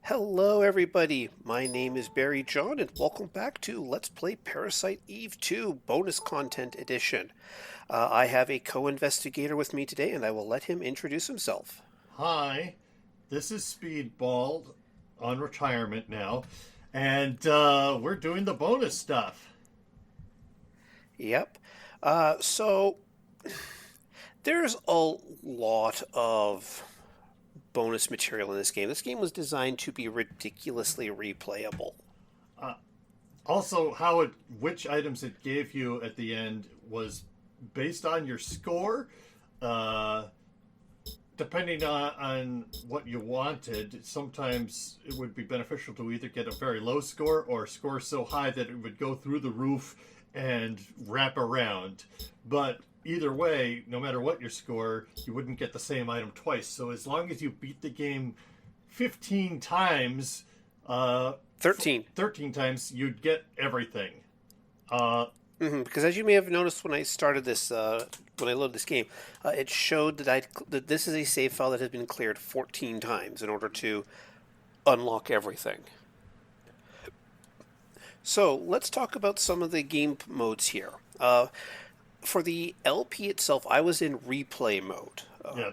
Hello, everybody. My name is Barry John, and welcome back to Let's Play Parasite Eve 2 Bonus Content Edition. I have a co-investigator with me today, and I will let him introduce himself. Hi, this is Speedball on retirement now, and we're doing the bonus stuff. Yep. So there's a lot of bonus material in this game. This game was designed to be ridiculously replayable. Uh, Also, which items it gave you at the end was based on your score. Uh, Depending on what you wanted, sometimes it would be beneficial to either get a very low score or a score so high that it would go through the roof and wrap around. But either way, no matter what your score, you wouldn't get the same item twice. So as long as you beat the game 15 times, 13. 13 times, you'd get everything. Uh, Because as you may have noticed when I started this, when I loaded this game, it showed that this is a save file that has been cleared 14 times in order to unlock everything. So let's talk about some of the game modes here. For the LP itself, I was in replay mode. yeah,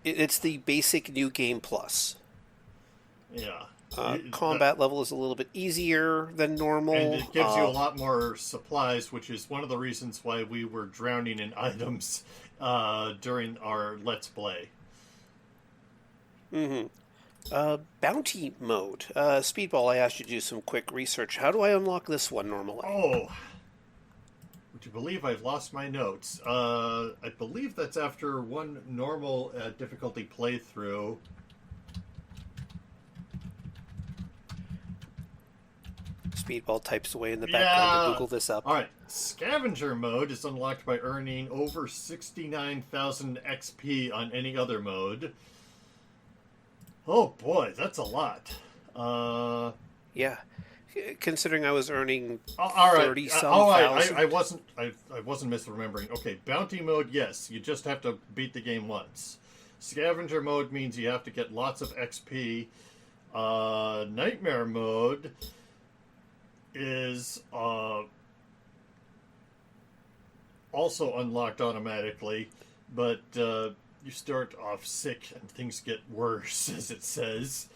It's the basic new game plus. yeah. Combat level is a little bit easier than normal. And it gives you a lot more supplies, which is one of the reasons why we were drowning in items during our Let's Play. Bounty mode. Speedball, I asked you to do some quick research. How do I unlock this one normally? Oh, would you believe I've lost my notes? I believe that's after one normal difficulty playthrough. Speedball types away in the background to Google this up. Alright, scavenger mode is unlocked by earning over 69,000 XP on any other mode. Oh boy, that's a lot. Yeah. Considering I was earning All right. 30 some thousand. I wasn't misremembering. Okay, bounty mode, yes, you just have to beat the game once. Scavenger mode means you have to get lots of XP. Nightmare mode is also unlocked automatically, but you start off sick and things get worse, as it says.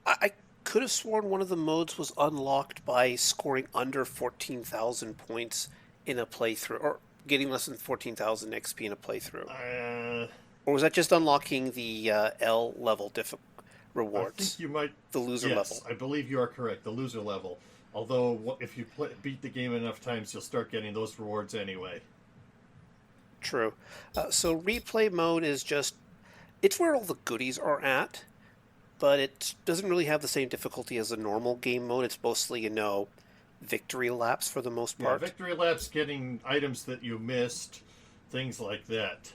I could have sworn one of the modes was unlocked by scoring under 14,000 points in a playthrough, or getting less than 14,000 XP in a playthrough. Or was that just unlocking the L level rewards? I think you might. The loser yes, level. I believe you are correct. The loser level. Although, if you beat the game enough times, you'll start getting those rewards anyway. True. So replay mode is just, it's where all the goodies are at, but it doesn't really have the same difficulty as a normal game mode. It's mostly, victory laps for the most part. Yeah, victory laps, getting items that you missed, things like that.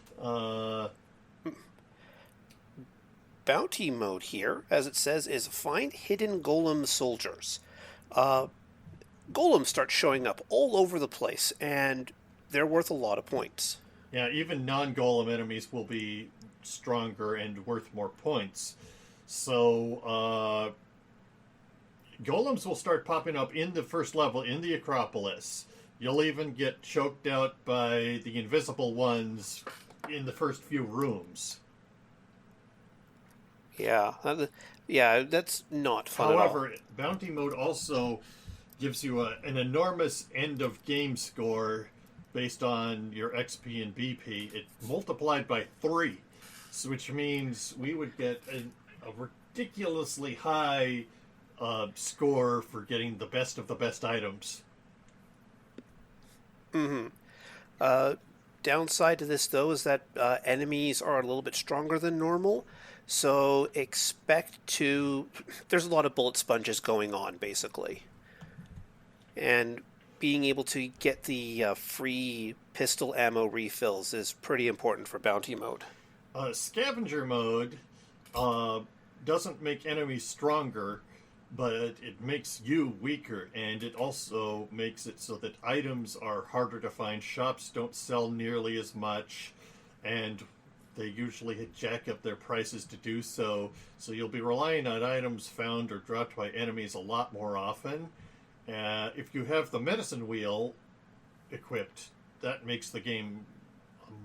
Bounty mode here, as it says, is find hidden golem soldiers. Golems start showing up all over the place, and they're worth a lot of points. Yeah, even non-golem enemies will be stronger and worth more points. So, golems will start popping up in the first level in the Acropolis. You'll even get choked out by the invisible ones in the first few rooms. Yeah, that's not fun However, at all. bounty mode also gives you an enormous end of game score based on your XP and BP. It multiplied by 3, which means we would get a ridiculously high score for getting the best of the best items. Downside to this, though, is that enemies are a little bit stronger than normal, so there's a lot of bullet sponges going on, basically. And being able to get the free pistol ammo refills is pretty important for bounty mode. Scavenger mode doesn't make enemies stronger, but it makes you weaker, and it also makes it so that items are harder to find. Shops don't sell nearly as much, and they usually jack up their prices to do so. So you'll be relying on items found or dropped by enemies a lot more often. If you have the medicine wheel equipped, that makes the game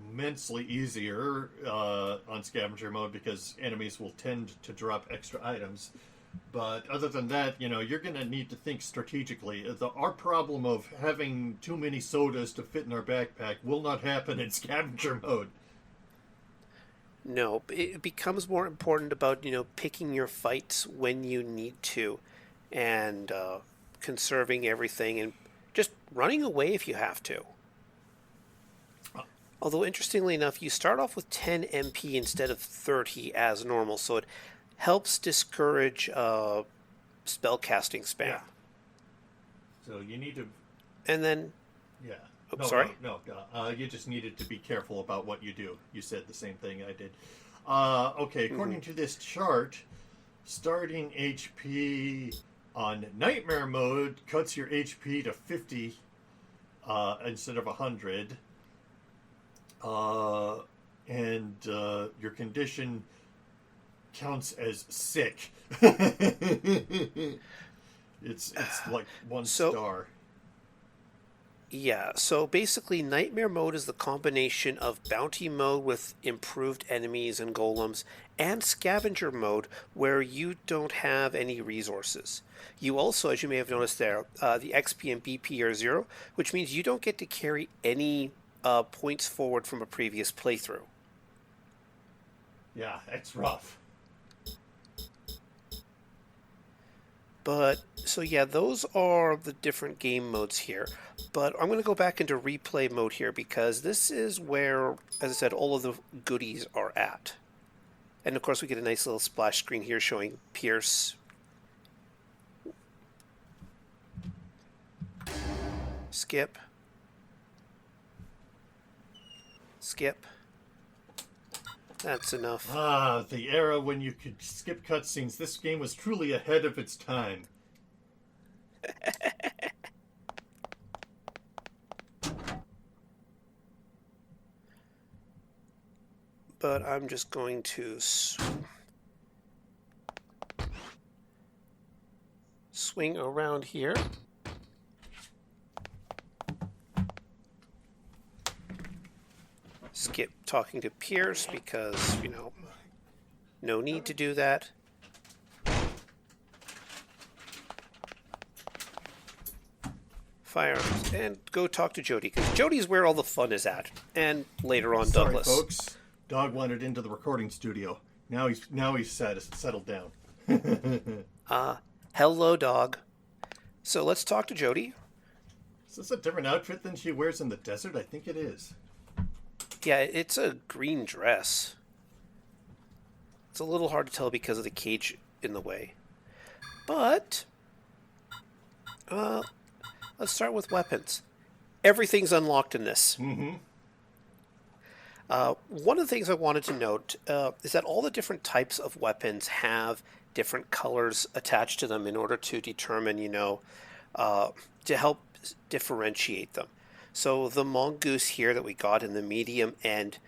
immensely easier on scavenger mode because enemies will tend to drop extra items. But other than that, you're going to need to think strategically. Our problem of having too many sodas to fit in our backpack will not happen in scavenger mode. No, it becomes more important about, picking your fights when you need to and conserving everything and just running away if you have to. Although, interestingly enough, you start off with 10 MP instead of 30 as normal, so it helps discourage spell casting spam. Yeah. So you need to... And then... Yeah. Oh, sorry? No. You just needed to be careful about what you do. You said the same thing I did. Okay, according to this chart, starting HP on Nightmare mode cuts your HP to 50 instead of 100. And your condition counts as sick. It's like one star. Yeah, so basically Nightmare mode is the combination of bounty mode with improved enemies and golems and scavenger mode where you don't have any resources. You also, as you may have noticed there, the XP and BP are 0, which means you don't get to carry any points forward from a previous playthrough. Yeah, it's rough. But, so yeah, those are the different game modes here. But I'm going to go back into replay mode here because this is where, as I said, all of the goodies are at. And of course we get a nice little splash screen here showing Pierce. Skip. Skip. That's enough. Ah, the era when you could skip cutscenes. This game was truly ahead of its time. But I'm just going to swing around here. Skip talking to Pierce because, no need to do that. Firearms. And go talk to Jody, because Jody's where all the fun is at. And later on, Sorry, Douglas. Folks. Dog wandered into the recording studio. Now he's settled down. Hello, dog. So let's talk to Jody. Is this a different outfit than she wears in the desert? I think it is. Yeah, it's a green dress. It's a little hard to tell because of the cage in the way. But, let's start with weapons. Everything's unlocked in this. Mm-hmm. One of the things I wanted to note is that all the different types of weapons have different colors attached to them in order to determine, to help differentiate them. So the mongoose here that we got in the medium end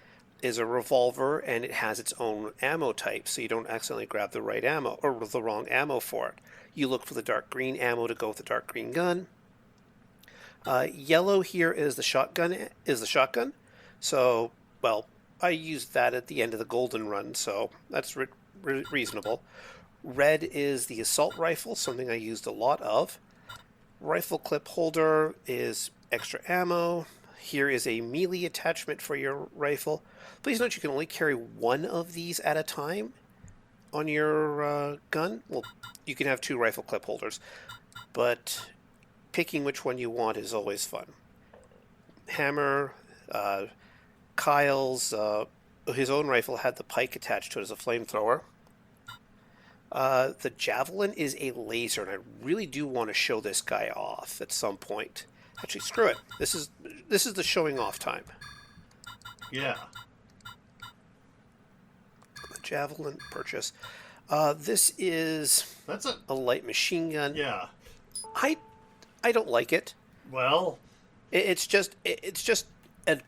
is a revolver, and it has its own ammo type, so you don't accidentally grab the right ammo or the wrong ammo for it. You look for the dark green ammo to go with the dark green gun. Yellow here is the shotgun. So, well, I used that at the end of the golden run, so that's reasonable. Red is the assault rifle, something I used a lot of. Rifle clip holder is extra ammo. Here is a melee attachment for your rifle. Please note you can only carry one of these at a time on your gun. Well, you can have 2 rifle clip holders, but picking which one you want is always fun. Hammer, Kyle's, his own rifle had the pike attached to it as a flamethrower. The javelin is a laser, and I really do want to show this guy off at some point. Actually, screw it. This is the showing off time. Yeah. The javelin purchase. This is a light machine gun. Yeah. I don't like it. Well, it's just a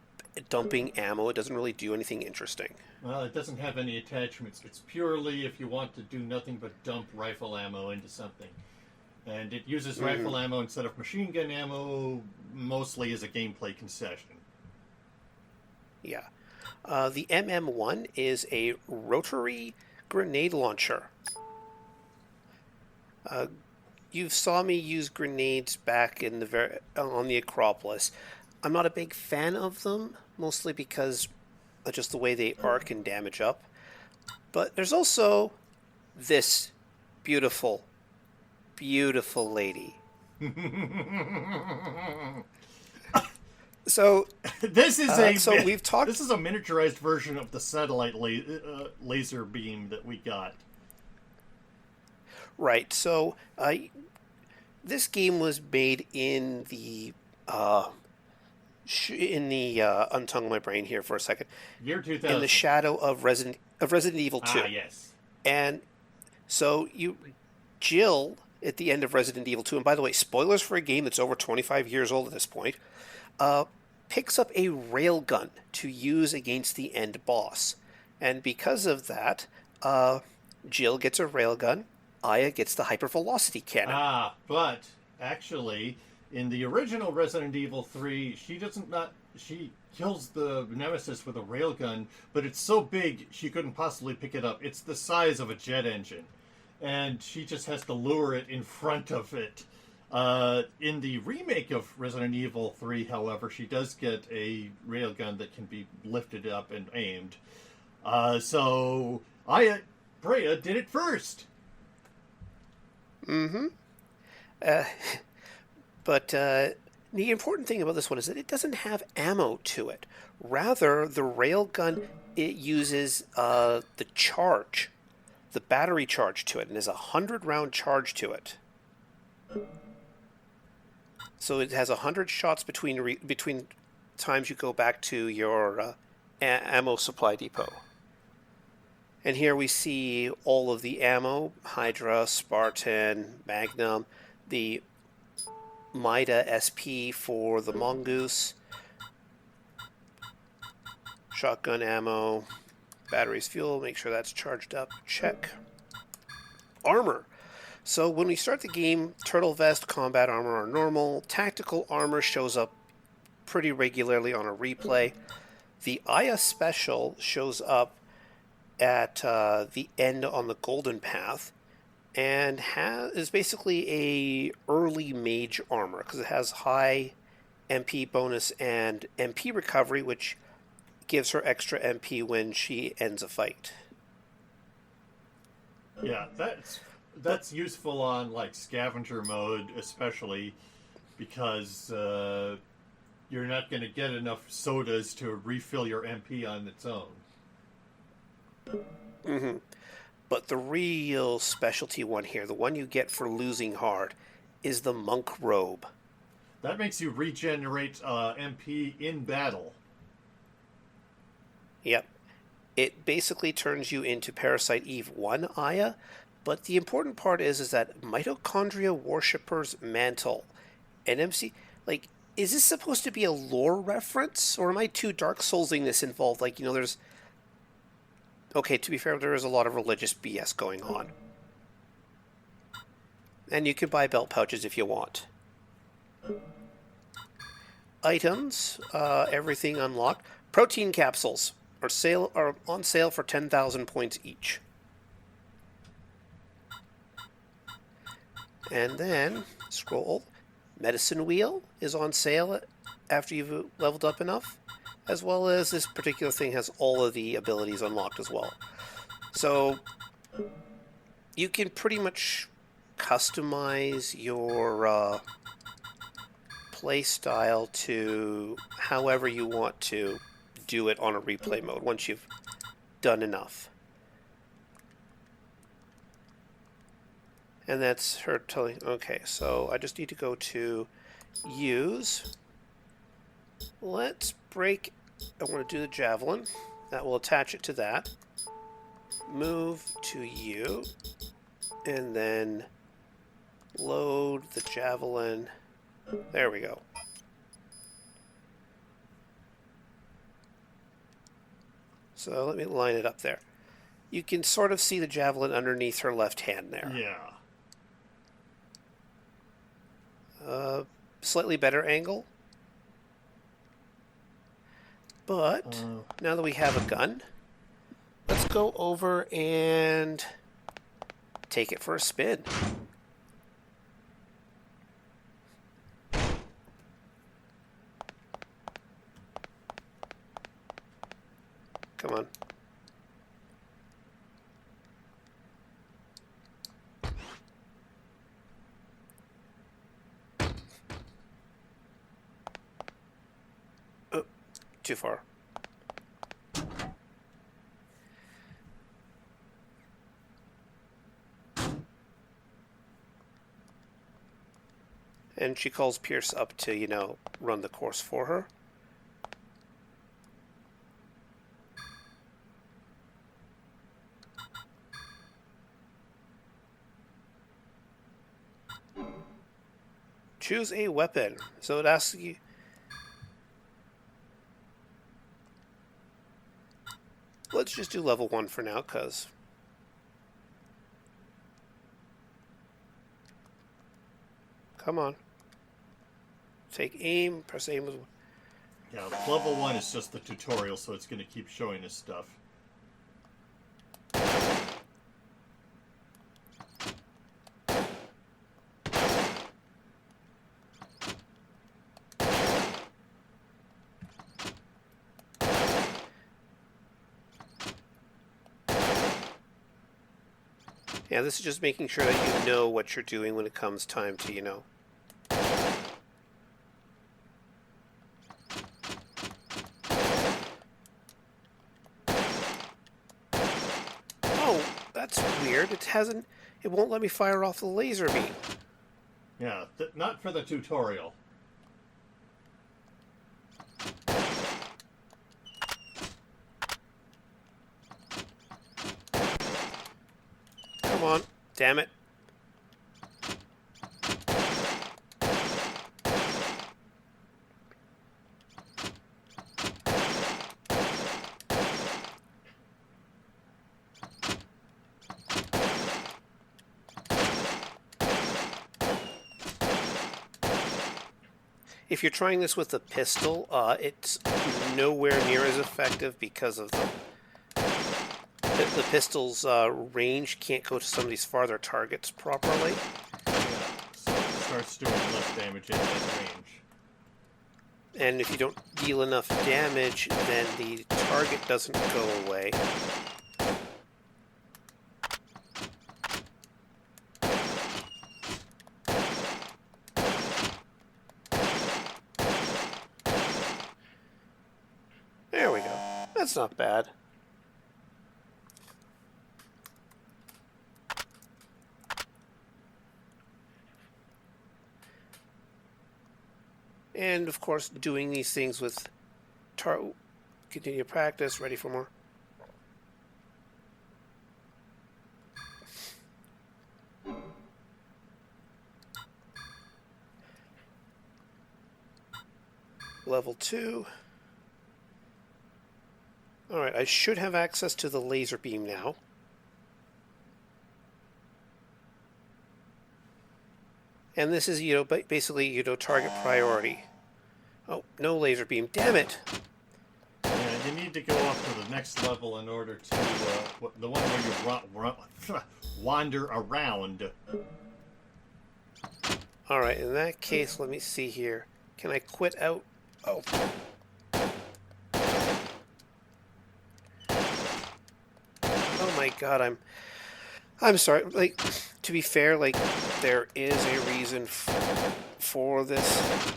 dumping ammo. It doesn't really do anything interesting. Well, it doesn't have any attachments. It's purely if you want to do nothing but dump rifle ammo into something. And it uses rifle ammo instead of machine gun ammo, mostly as a gameplay concession. Yeah. The MM1 is a rotary grenade launcher. You saw me use grenades back in on the Acropolis. I'm not a big fan of them, mostly because of just the way they arc and damage up. But there's also this beautiful, beautiful lady. So this is we've talked. This is a miniaturized version of the satellite laser beam that we got. Right. So this game was made in the untongue my brain here for a second. Year 2000. In the shadow of Resident Evil 2. Ah, yes. And so Jill at the end of Resident Evil 2, and by the way, spoilers for a game that's over 25 years old at this point, picks up a railgun to use against the end boss. And because of that, Jill gets a railgun, Aya gets the hypervelocity cannon. Ah, but actually, in the original Resident Evil 3, she kills the Nemesis with a railgun, but it's so big she couldn't possibly pick it up. It's the size of a jet engine. And she just has to lure it in front of it. In the remake of Resident Evil 3, however, she does get a railgun that can be lifted up and aimed. So Brea did it first. Mm-hmm. But the important thing about this one is that it doesn't have ammo to it. Rather, the railgun, it uses the battery charge to it, and there's a 100-round charge to it. So it has 100 shots between times you go back to your ammo supply depot. And here we see all of the ammo: Hydra, Spartan, Magnum, the Mida SP for the Mongoose, shotgun ammo, batteries, fuel, make sure that's charged up, check. Armor. So when we start the game, turtle vest, combat armor are normal. Tactical armor shows up pretty regularly on a replay. The Aya Special shows up at the end on the Golden Path and is basically a early mage armor because it has high MP bonus and MP recovery, which gives her extra MP when she ends a fight. Yeah, that's useful on like scavenger mode, especially because you're not going to get enough sodas to refill your MP on its own. Mm-hmm. But the real specialty one here, the one you get for losing hard, is the monk robe. That makes you regenerate MP in battle. Yep. It basically turns you into Parasite Eve 1 Aya, but the important part is that Mitochondria Worshipper's Mantle. NMC, is this supposed to be a lore reference, or am I too Dark Soulsing this involved? There's... Okay, to be fair, there is a lot of religious BS going on. And you can buy belt pouches if you want. Items, everything unlocked. Protein capsules are on sale for 10,000 points each. And then, scroll. Medicine wheel is on sale after you've leveled up enough, as well as this particular thing has all of the abilities unlocked as well. So you can pretty much customize your play style to however you want to do it on a replay mode once you've done enough. And that's her telling... Okay, so I just need to go to use. Let's break... I want to do the javelin. That will attach it to that. Move to U. And then load the javelin. There we go. So let me line it up there. You can sort of see the javelin underneath her left hand there. Yeah. Slightly better angle. But now that we have a gun, let's go over and take it for a spin. Come on. Oh, too far. And she calls Pierce up to, run the course for her. Choose a weapon. So it asks you... Let's just do level 1 for now, because... Come on. Take aim, press aim with... Yeah, level 1 is just the tutorial, so it's going to keep showing us stuff. Yeah, this is just making sure that you know what you're doing when it comes time to, Oh, that's weird. It won't let me fire off the laser beam. Yeah, not for the tutorial. Come on. Damn it. If you're trying this with a pistol, it's nowhere near as effective because of the pistol's range can't go to some of these farther targets properly. Yeah, so it starts doing less damage at that range. And if you don't deal enough damage, then the target doesn't go away. There we go. That's not bad. And, of course, doing these things with continue practice, ready for more. Level 2. Alright, I should have access to the laser beam now. And this is, basically, target priority. Oh, no laser beam. Damn it! Yeah, you need to go up to the next level in order to, the one where you wander around. Alright, in that case, let me see here. Can I quit out? Oh. Oh my god, I'm sorry. Like, to be fair, like, there is a reason for this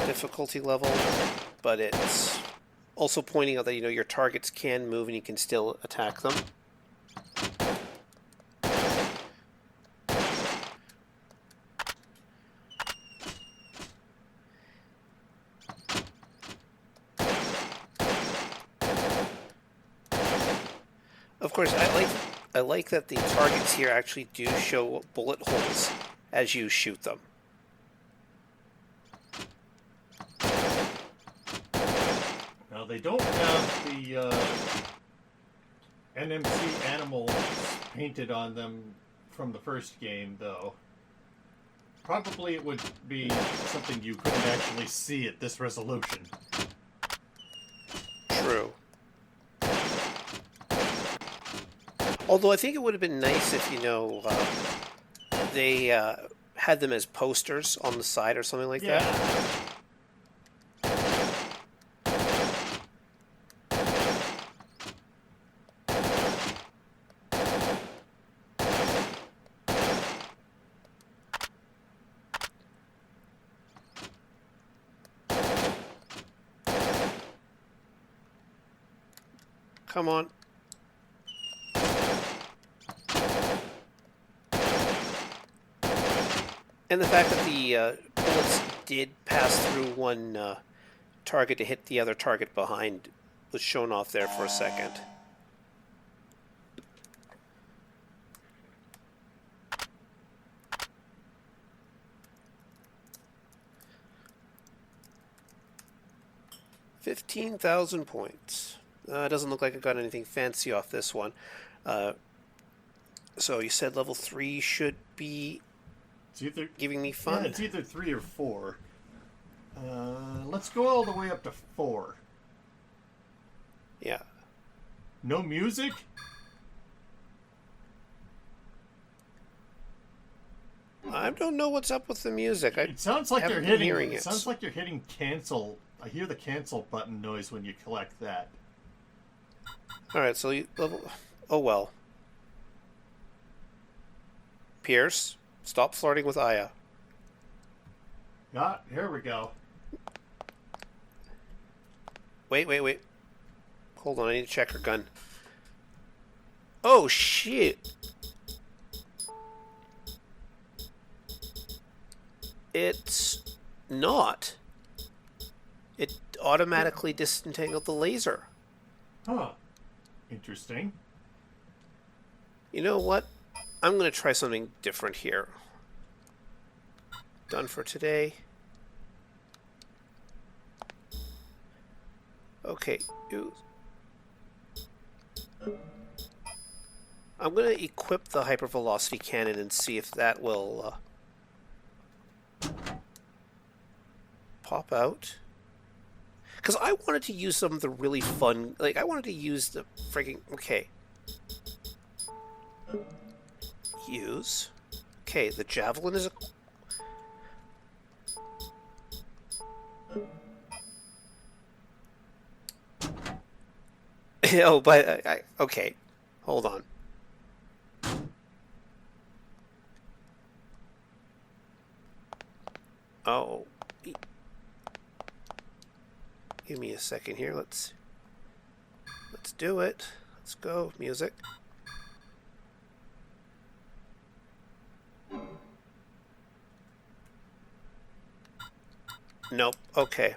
difficulty level, but it's also pointing out that, your targets can move and you can still attack them. Of course, I like that the targets here actually do show bullet holes as you shoot them. Now they don't have the NMC animals painted on them from the first game, though. Probably it would be something you couldn't actually see at this resolution. True. Although I think it would have been nice if, they had them as posters on the side or something like that. Come on. And the fact that the bullets did pass through one target to hit the other target behind was shown off there for a second. $15,000 points. Doesn't look like I got anything fancy off this one. So you said level 3 should be giving me fun? Yeah, it's either 3 or 4. Let's go all the way up to 4. Yeah. No music? I don't know what's up with the music. It sounds like you're hitting. Hearing it sounds like you're hitting cancel. I hear the cancel button noise when you collect that. All right, so you level. Oh well. Pierce, stop flirting with Aya. Here we go. Wait. Hold on, I need to check her gun. Oh shit! It's not. It automatically disentangled the laser. Huh. Interesting. You know what? I'm going to try something different here. Done for today. Okay. I'm going to equip the hypervelocity cannon and see if that will pop out. Because I wanted to use some of the really fun... Like, I wanted to use the freaking... Okay. Use. Okay, the javelin is a... Oh, but... okay. Hold on. Oh. Give me a second here. Let's do it. Let's go, music. Nope. Okay.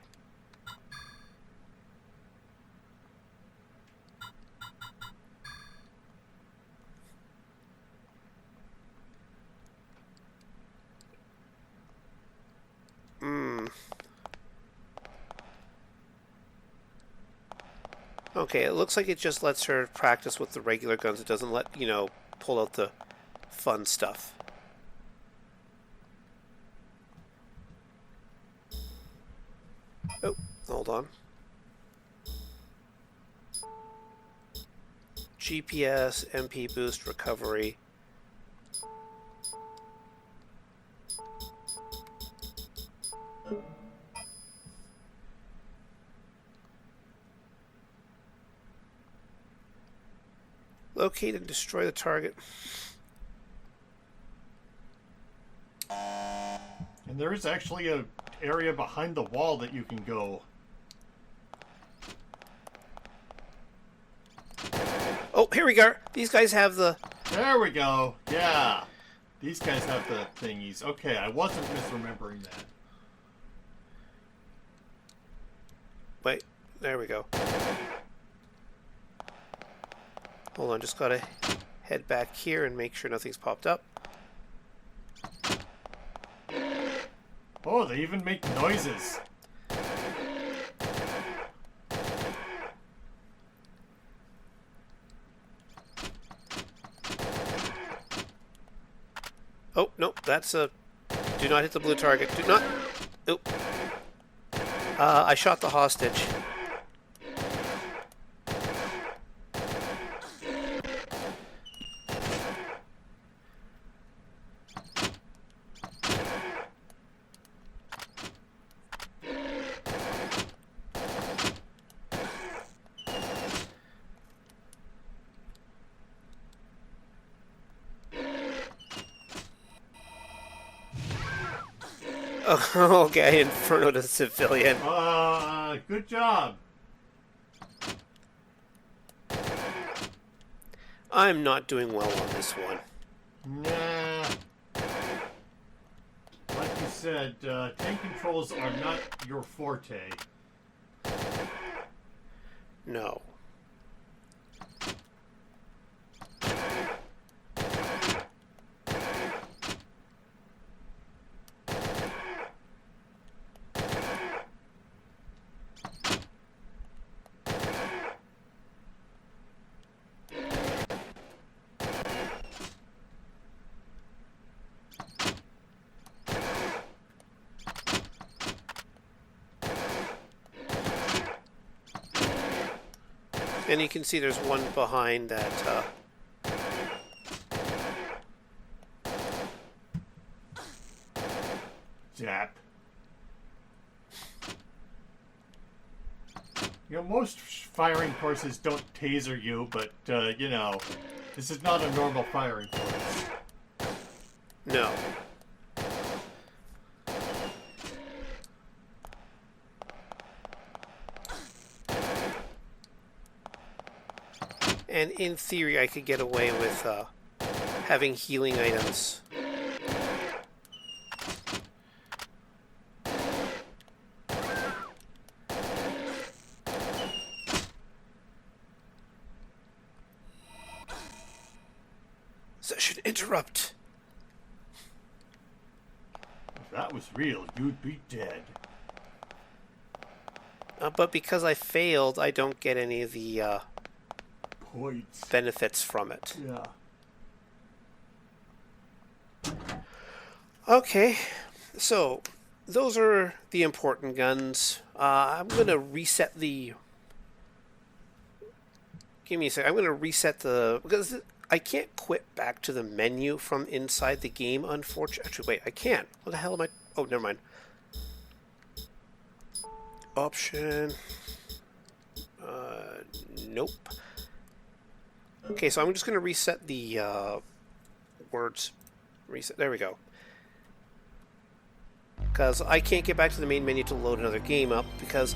Okay, it looks like it just lets her practice with the regular guns. It doesn't let, pull out the fun stuff. Oh, hold on. GPS, MP boost, recovery. Locate and destroy the target. And there is actually an area behind the wall that you can go. Oh, here we go. These guys have the... There we go. Yeah. These guys have the thingies. Okay, I wasn't misremembering that. Wait, there we go. Hold on, just gotta head back here and make sure nothing's popped up. Oh, they even make noises. Oh, no, that's a... Do not hit the blue target. Do not... Oh. I shot the hostage. Oh, okay, Inferno to civilian. Good job. I'm not doing well on this one. Nah. Like you said, tank controls are not your forte. No. And you can see there's one behind that, Zap. You know, most firing courses don't taser you, but, you know, this is not a normal firing course. No. And in theory, I could get away with having healing items. Session interrupt. If that was real, you'd be dead. But because I failed, I don't get any of the Points. benefits from it. Yeah. Okay, so those are the important guns. I'm going to reset the... Give me a sec. I'm going to reset the... Because I can't quit back to the menu from inside the game, unfortunately. Actually, wait, I can. What the hell am I... Oh, never mind. Option... nope. Okay, so I'm just going to reset the words. Reset. There we go. Because I can't get back to the main menu to load another game up because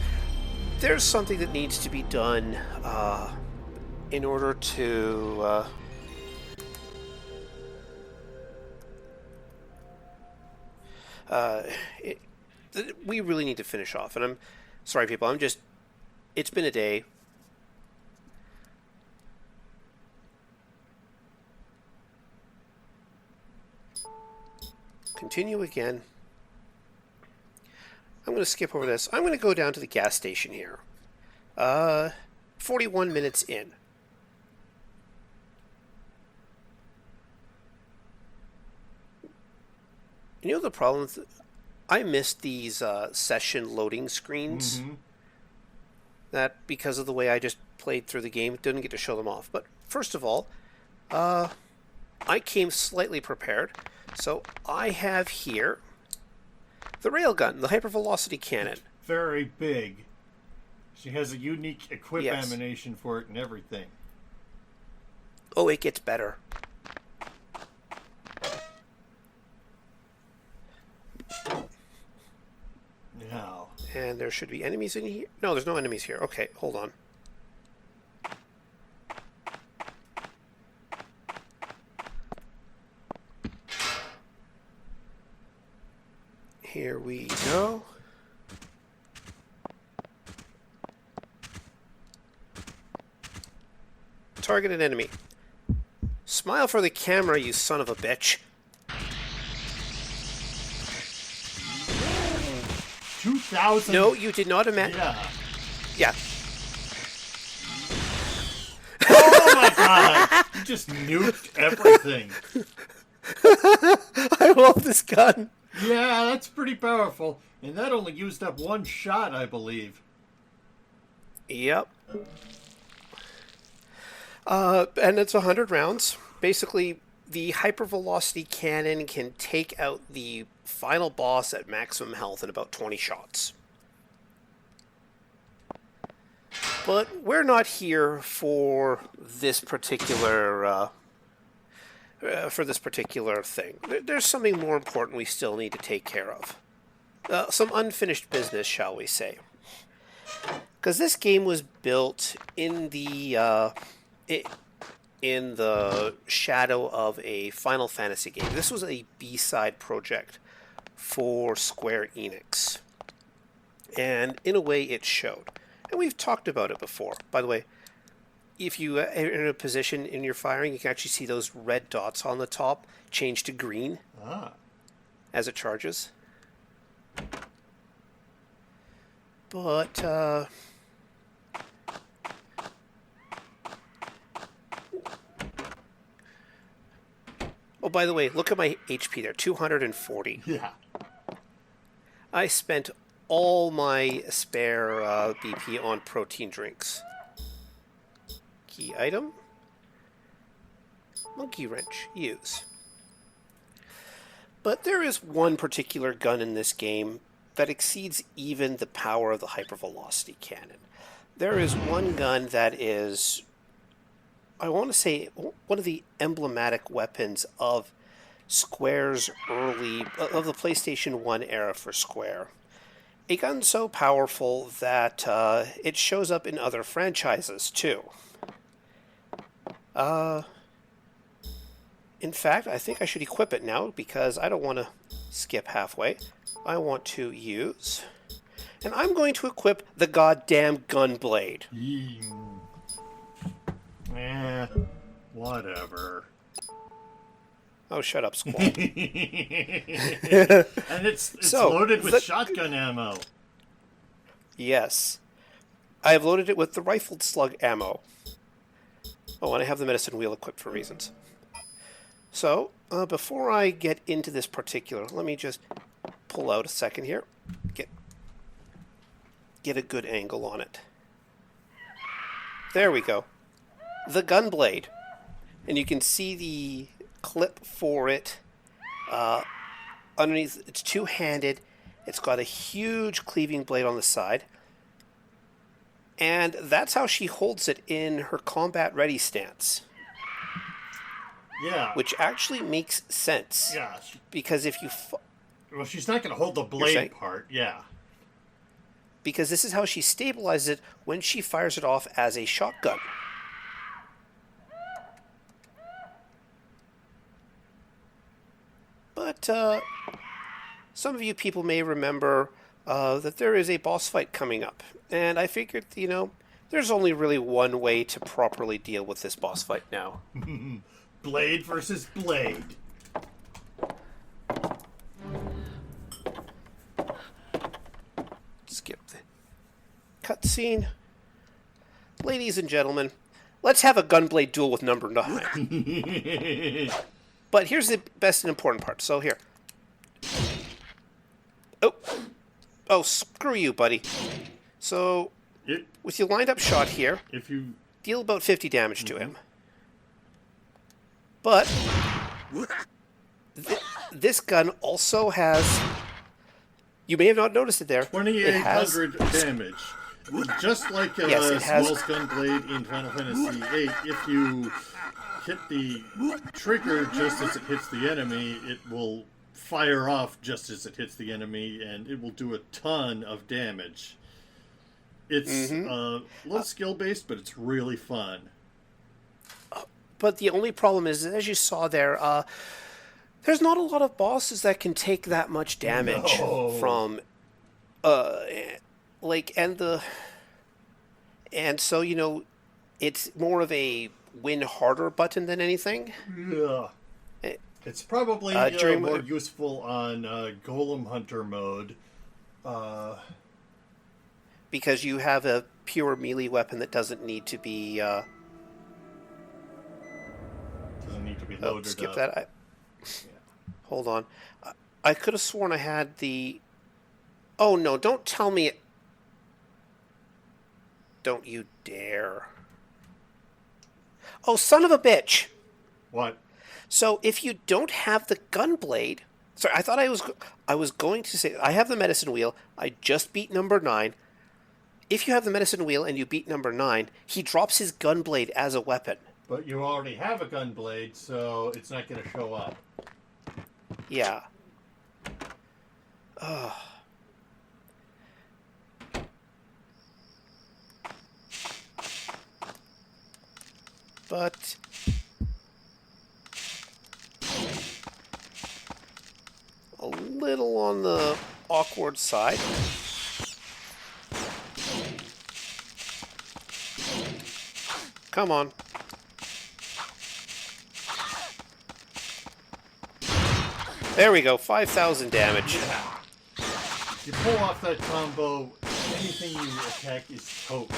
there's something that needs to be done in order to... we really need to finish off. And I'm sorry, people. I'm just... It's been a day. Continue again. I'm going to skip over this. I'm going to go down to the gas station here. 41 minutes in. You know the problem? I missed these session loading screens. Mm-hmm. That because of the way I just played through the game, didn't get to show them off. But first of all, I came slightly prepared. So I have here the railgun, the hypervelocity cannon. Very big. She has a unique equip Yes. animation for it and everything. Oh, it gets better. Now. And there should be enemies in here. No, there's no enemies here. Okay, hold on. Here we go. Target an enemy. Smile for the camera, you son of a bitch. 2,000. No, you did not imagine. Yeah. Yeah. Oh my god! You just nuked everything. love this gun. Yeah, that's pretty powerful. And that only used up one shot, I believe. Yep. And it's 100 rounds. Basically, the hypervelocity cannon can take out the final boss at maximum health in about 20 shots. But we're not here for this particular thing. There's something more important we still need to take care of. Some unfinished business, shall we say? Because this game was built in the shadow of a Final Fantasy game. This was a B-side project for Square Enix, and in a way, it showed. And we've talked about it before. By the way, if you are in a position in your firing, you can actually see those red dots on the top change to green as it charges. But, oh, by the way, look at my HP there, 240. Yeah. I spent all my spare BP on protein drinks. Key item. Monkey wrench. Use. But there is one particular gun in this game that exceeds even the power of the hypervelocity cannon. There is one gun that is, I want to say, one of the emblematic weapons of Square's of the PlayStation 1 era for Square. A gun so powerful that it shows up in other franchises, too. In fact, I think I should equip it now, because I don't want to skip halfway. I want to use... And I'm going to equip the goddamn Gunblade. Whatever. Oh, shut up, Squall. And it's loaded with shotgun ammo. Yes. I have loaded it with the rifled slug ammo. Oh, and I have the medicine wheel equipped for reasons. So, before I get into this particular, let me just pull out a second here. Get a good angle on it. There we go. The Gunblade. And you can see the clip for it underneath. It's two-handed. It's got a huge cleaving blade on the side. And that's how she holds it in her combat-ready stance. Yeah. Which actually makes sense. Yeah. Because if you... Well, she's not going to hold the blade part. Yeah. Because this is how she stabilizes it when she fires it off as a shotgun. But some of you people may remember that there is a boss fight coming up. And I figured, there's only really one way to properly deal with this boss fight now. Blade versus blade. Skip the cutscene. Ladies and gentlemen, let's have a gunblade duel with number 9. But here's the best and important part. So here. Oh, screw you, buddy. So, with your lined up shot here, if you deal about 50 damage to him. But this gun also has... You may have not noticed it there. 2,800 damage. Just like Small's Gunblade in Final Fantasy VIII, if you hit the trigger just as it hits the enemy, it will fire off just as it hits the enemy, and it will do a ton of damage. It's a little skill-based, but it's really fun. But the only problem is, as you saw there, there's not a lot of bosses that can take that much damage from, and so, it's more of a win harder button than anything. Yeah. It's probably more useful on Golem Hunter mode. Because you have a pure melee weapon that doesn't need to be... loaded skip up. that. Hold on. I could have sworn I had the... Oh, no, don't tell me it... Don't you dare. Oh, son of a bitch! What? So if you don't have the gun blade... Sorry, I was going to say... I have the medicine wheel. I just beat number 9. If you have the medicine wheel and you beat number 9, he drops his gun blade as a weapon. But you already have a gun blade, so it's not going to show up. Yeah. Ugh. But... a little on the awkward side. Come on. There we go, 5,000 damage. Yeah. You pull off that combo, anything you attack is toast.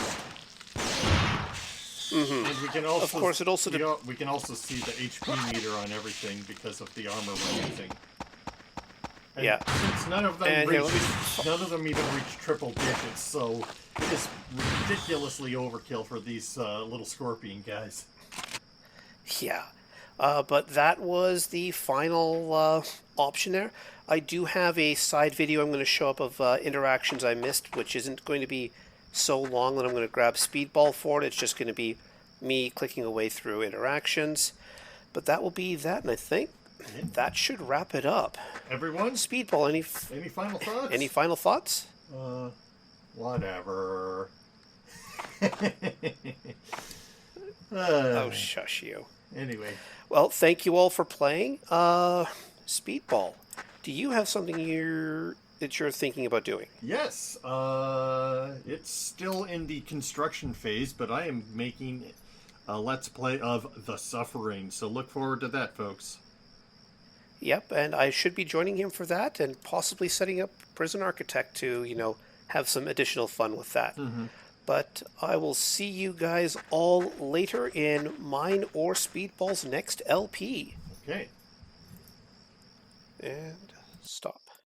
Mm-hmm. And we can also, of course, it also we can also see the HP meter on everything because of the armor we're using. And yeah. Since none of them even reach triple digits, so it is ridiculously overkill for these little scorpion guys. Yeah. But that was the final option there. I do have a side video I'm going to show up of interactions I missed, which isn't going to be so long that I'm going to grab Speedball for it. It's just going to be me clicking away through interactions. But that will be that, and I think that should wrap it up. Everyone? Speedball, any final thoughts? Any final thoughts? Whatever. Oh, shush you. Anyway. Well, thank you all for playing. Speedball, do you have something that you're thinking about doing? Yes. It's still in the construction phase, but I am making a Let's Play of The Suffering, so look forward to that, folks. Yep, and I should be joining him for that and possibly setting up Prison Architect to, have some additional fun with that. Mm-hmm. But I will see you guys all later in mine or Speedball's next LP. Okay. And stop.